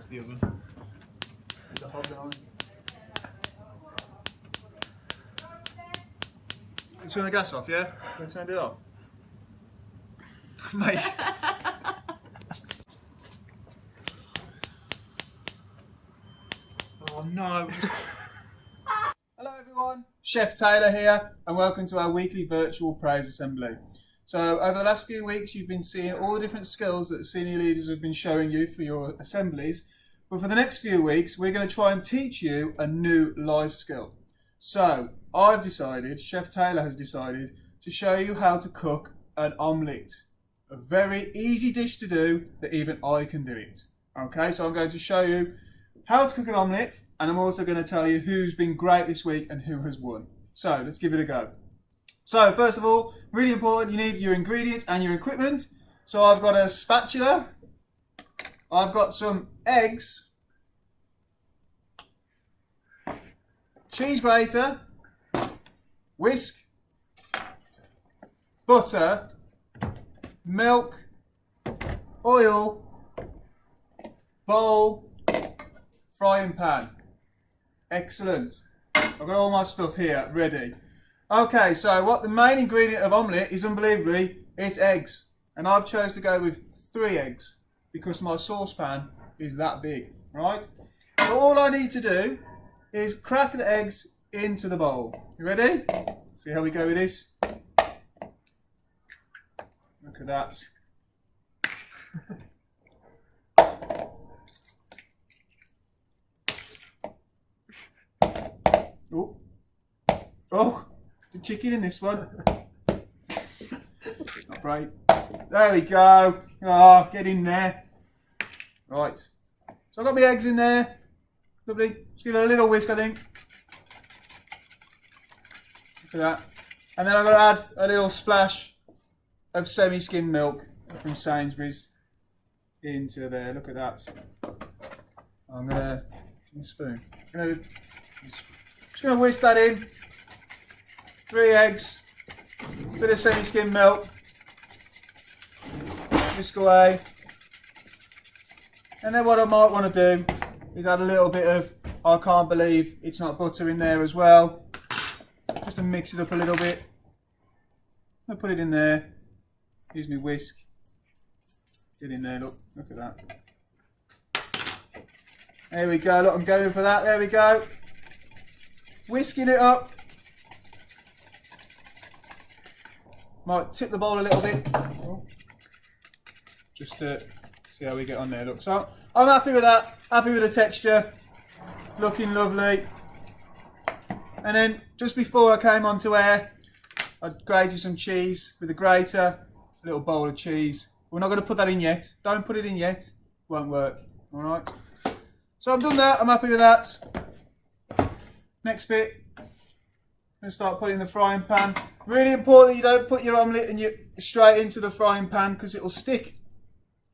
That's the oven. There's a hob behind. Can you turn the gas off, yeah? Can you turn it off? Mate. Oh no. Hello everyone, Chef Taylor here and welcome to our weekly virtual praise assembly. So over the last few weeks you've been seeing all the different skills that the senior leaders have been showing you for your assemblies, but for the next few weeks we're going to try and teach you a new life skill. So I've decided, Chef Taylor has decided, to show you how to cook an omelette. A very easy dish to do that even I can do it. Okay, so I'm going to show you how to cook an omelette, and I'm also going to tell you who's been great this week and who has won. So let's give it a go. So first of all, really important, you need your ingredients and your equipment. So I've got a spatula, I've got some eggs, cheese grater, whisk, butter, milk, oil, bowl, frying pan. Excellent. I've got all my stuff here ready. Okay, so what the main ingredient of omelette is, unbelievably, it's eggs. And I've chose to go with 3 eggs because my saucepan is that big, right? So all I need to do is crack the eggs into the bowl. You ready? See how we go with this? Look at that. Oh, oh, the chicken in this one. It's not right. There we go. Oh, get in there. Right. So I've got my eggs in there. Lovely. Just give it a little whisk, I think. Look at that. And then I've got to add a little splash of semi-skimmed milk from Sainsbury's into there. Look at that. I'm gonna give me a spoon. Just gonna whisk that in. 3 eggs, a bit of semi-skimmed milk. Whisk away. And then what I might want to do is add a little bit of, I can't believe it's not butter in there as well. Just to mix it up a little bit. I'll put it in there. Use my whisk. Get in there, look at that. There we go, look, I'm going for that, there we go. Whisking it up. Might tip the bowl a little bit. Just to see how we get on there, look. So I'm happy with that, happy with the texture. Looking lovely. And then just before I came onto air, I grated some cheese with a grater. A little bowl of cheese. We're not going to put that in yet. Don't put it in yet. Won't work. All right. So I've done that. I'm happy with that. Next bit. I'm going to start putting in the frying pan. Really important that you don't put your omelette straight into the frying pan because it will stick.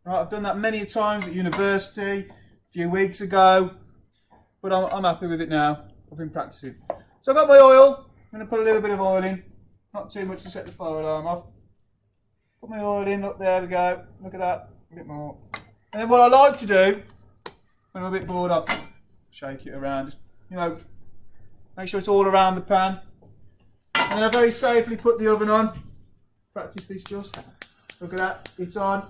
All right. I've done that many times at university a few weeks ago, but I'm happy with it now. I've been practicing. So I've got my oil. I'm going to put a little bit of oil in. Not too much to set the fire alarm off. Put my oil in, look, there we go. Look at that, a bit more. And then what I like to do, when I'm a bit bored, I'll shake it around. Just, make sure it's all around the pan. And then I very safely put the oven on. Practice this just. Look at that, it's on.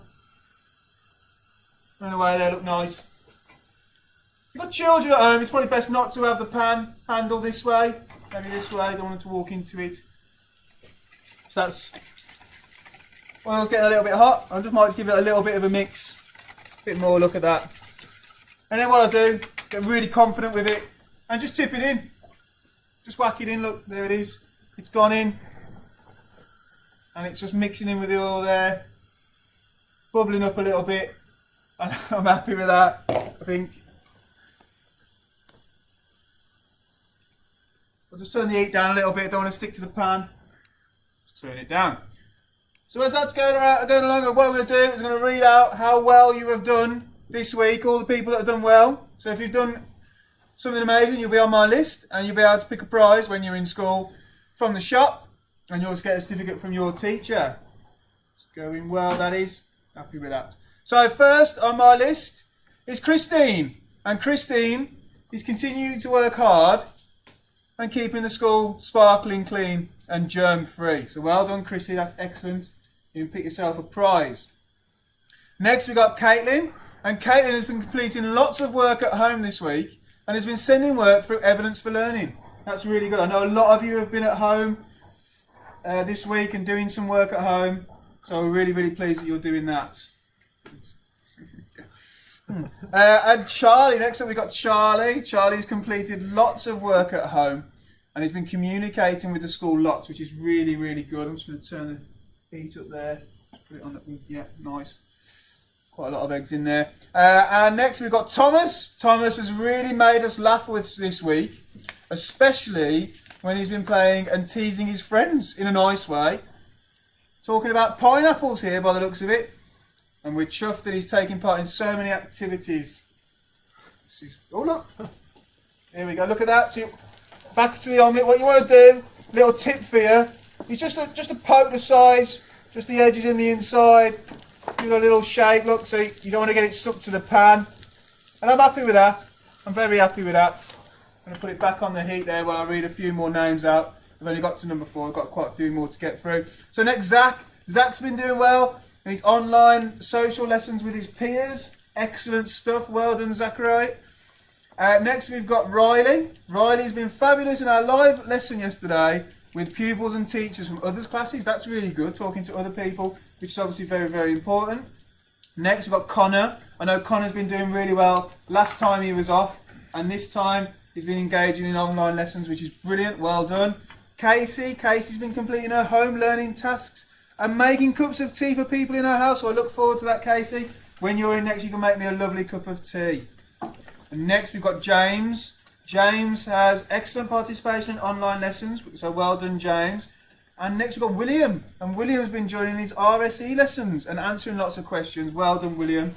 Run away there, look nice. If you've got children at home, it's probably best not to have the pan handle this way. Maybe this way, don't want them to walk into it. So that's... Oil's getting a little bit hot. I just might give it a little bit of a mix. A bit more, look at that. And then what I do, get really confident with it and just tip it in. Just whack it in, look, there it is. It's gone in. And it's just mixing in with the oil there. Bubbling up a little bit. And I'm happy with that, I think. I'll just turn the heat down a little bit, don't want to stick to the pan. Just turn it down. So as that's going along, what I'm going to do is I'm going to read out how well you have done this week, all the people that have done well. So if you've done something amazing, you'll be on my list and you'll be able to pick a prize when you're in school from the shop, and you'll also get a certificate from your teacher. It's going well, that is. Happy with that. So first on my list is Christine. And Christine is continuing to work hard and keeping the school sparkling clean and germ free. So well done, Chrissy, that's excellent. You can pick yourself a prize. Next we got Caitlin, and Caitlin has been completing lots of work at home this week and has been sending work through Evidence for Learning. That's really good. I know a lot of you have been at home this week and doing some work at home, so we're really, really pleased that you're doing that. And Charlie, next up we've got Charlie. Charlie's completed lots of work at home and he's been communicating with the school lots, which is really, really good. I'm just going to turn the heat up there. Put it on the, yeah, nice. Quite a lot of eggs in there. And next we've got Thomas. Thomas has really made us laugh with this week, especially when he's been playing and teasing his friends in a nice way. Talking about pineapples here by the looks of it. And we're chuffed that he's taking part in so many activities. Oh look, here we go, look at that. So back to the omelette, what you want to do, little tip for you, is just to poke the sides, just the edges in the inside, give it a little shake, look, so you don't want to get it stuck to the pan. And I'm happy with that, I'm very happy with that. I'm going to put it back on the heat there while I read a few more names out. I've only got to number 4, I've got quite a few more to get through. So next, Zach. Zach's been doing well. And his online social lessons with his peers. Excellent stuff. Well done, Zachary. Next we've got Riley. Riley's been fabulous in our live lesson yesterday with pupils and teachers from others' classes. That's really good, talking to other people, which is obviously very, very important. Next we've got Connor. I know Connor's been doing really well last time he was off, and this time he's been engaging in online lessons, which is brilliant. Well done. Casey. Casey's been completing her home learning tasks and making cups of tea for people in our house. So I look forward to that, Casey. When you're in next, you can make me a lovely cup of tea. And next we've got James. James has excellent participation in online lessons, so well done, James. And next we've got William. And William's been joining his RSE lessons and answering lots of questions. Well done, William.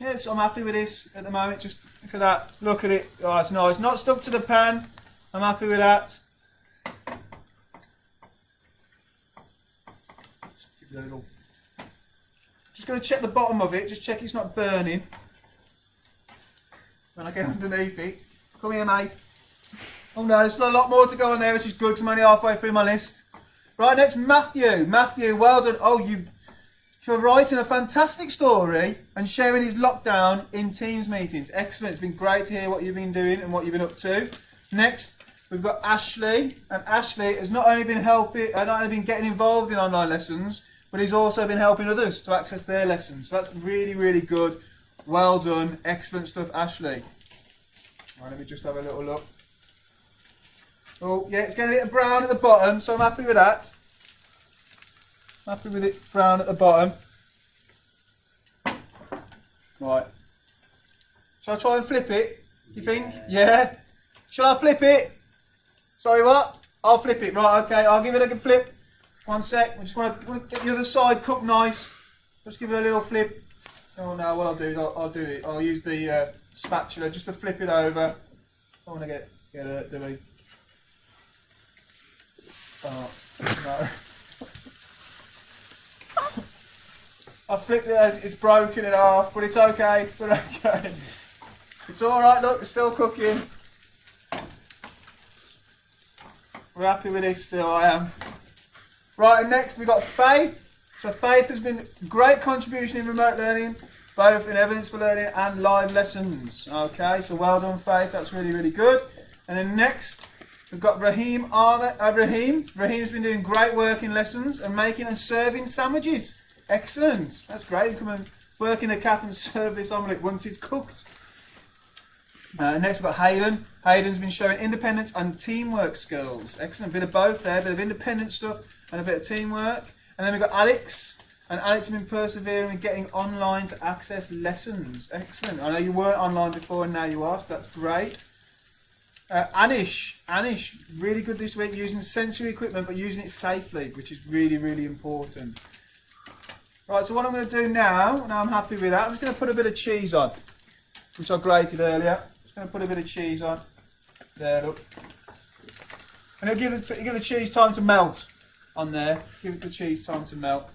Yes, I'm happy with this at the moment. Just look at that. Look at it. Oh, it's nice. Not stuck to the pan. I'm happy with that. Just going to check the bottom of it, just check it's not burning when I get underneath it. Come here, mate. Oh no, there's a lot more to go on there, which is good because I'm only halfway through my list. Right, next, Matthew. Matthew, well done. Oh, you're writing a fantastic story and sharing his lockdown in Teams meetings. Excellent. It's been great to hear what you've been doing and what you've been up to. Next, we've got Ashley, and Ashley has not only been getting involved in online lessons, but he's also been helping others to access their lessons. So that's really, really good. Well done. Excellent stuff, Ashley. Right, let me just have a little look. Oh, yeah, it's getting a little brown at the bottom, so I'm happy with that. Happy with it brown at the bottom. Right. Shall I try and flip it, do you think? Yeah? Shall I flip it? Sorry, what? I'll flip it. Right, okay, I'll give it a good flip. 1 sec, I just want to get the other side cooked nice. Just give it a little flip. Oh no, what I'll do is I'll do it. I'll use the spatula just to flip it over. I want to get it, do we? Oh, no. I flipped it, it's broken in half, but it's okay. But okay. It's alright, look, it's still cooking. We're happy with this still, I am. Right, and next we've got Faith. So Faith has been a great contribution in remote learning, both in Evidence for Learning and live lessons. Okay, so well done, Faith, that's really, really good. And then next, we've got Raheem. Raheem's been doing great work in lessons and making and serving sandwiches. Excellent, that's great. You come and work in a cafe and serve this omelette once it's cooked. Next we've got Hayden. Hayden's been showing independence and teamwork skills. Excellent, bit of both there, bit of independent stuff and a bit of teamwork. And then we've got Alex, and Alex has been persevering in getting online to access lessons. Excellent. I know you weren't online before and now you are, so that's great. Anish, really good this week using sensory equipment but using it safely, which is really, really important. Right, so what I'm going to do now I'm happy with that, I'm just going to put a bit of cheese on, which I grated earlier. Just going to put a bit of cheese on. There, look. And it'll give the cheese time to melt on there. Give it the cheese time to melt.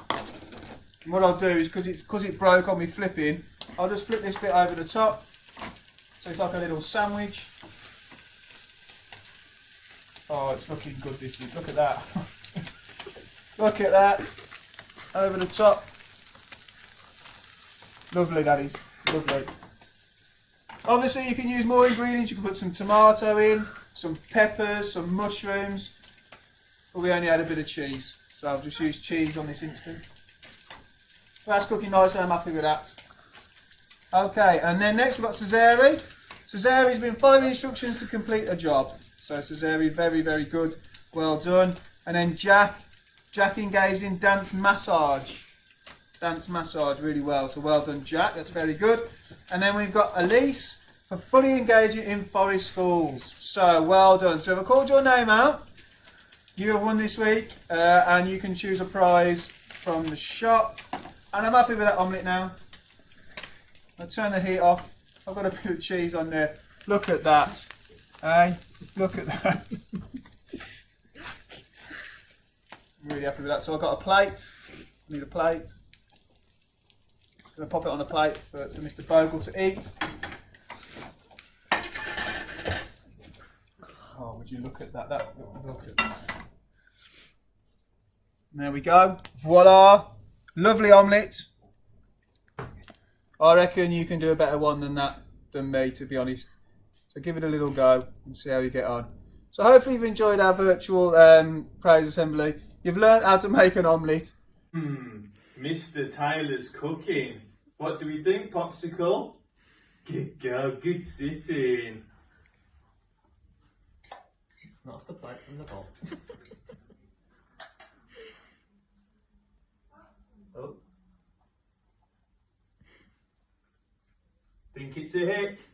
And what I'll do is, because it broke on me flipping, I'll just flip this bit over the top. So it's like a little sandwich. Oh, it's looking good this is. Look at that. Look at that. Over the top. Lovely, that is. Lovely. Obviously, you can use more ingredients. You can put some tomato in, some peppers, some mushrooms. But we only had a bit of cheese. So I've just used cheese on this instance. That's cooking nice and I'm happy with that. Okay, and then next we've got Cesare. Cesare's been following instructions to complete a job. So Cesare, very, very good. Well done. And then Jack engaged in dance massage. Dance massage really well. So well done, Jack. That's very good. And then we've got Elise for fully engaging in forest schools. So well done. So if I called your name out, you have won this week, and you can choose a prize from the shop. And I'm happy with that omelette now. I'll turn the heat off. I've got a bit of cheese on there. Look at that. Hey, look at that. I'm really happy with that. So I've got a plate. I need a plate. I'm going to pop it on a plate for Mr. Bogle to eat. Oh, would you look at that? Look at that. There we go. Voila. Lovely omelette. I reckon you can do a better one than me, to be honest. So give it a little go and see how you get on. So hopefully you've enjoyed our virtual praise assembly. You've learned how to make an omelette. Mr. Tyler's cooking. What do we think, Popsicle? Good girl, good sitting. Not off the plate, from the bowl. Oh. Think it's a hit.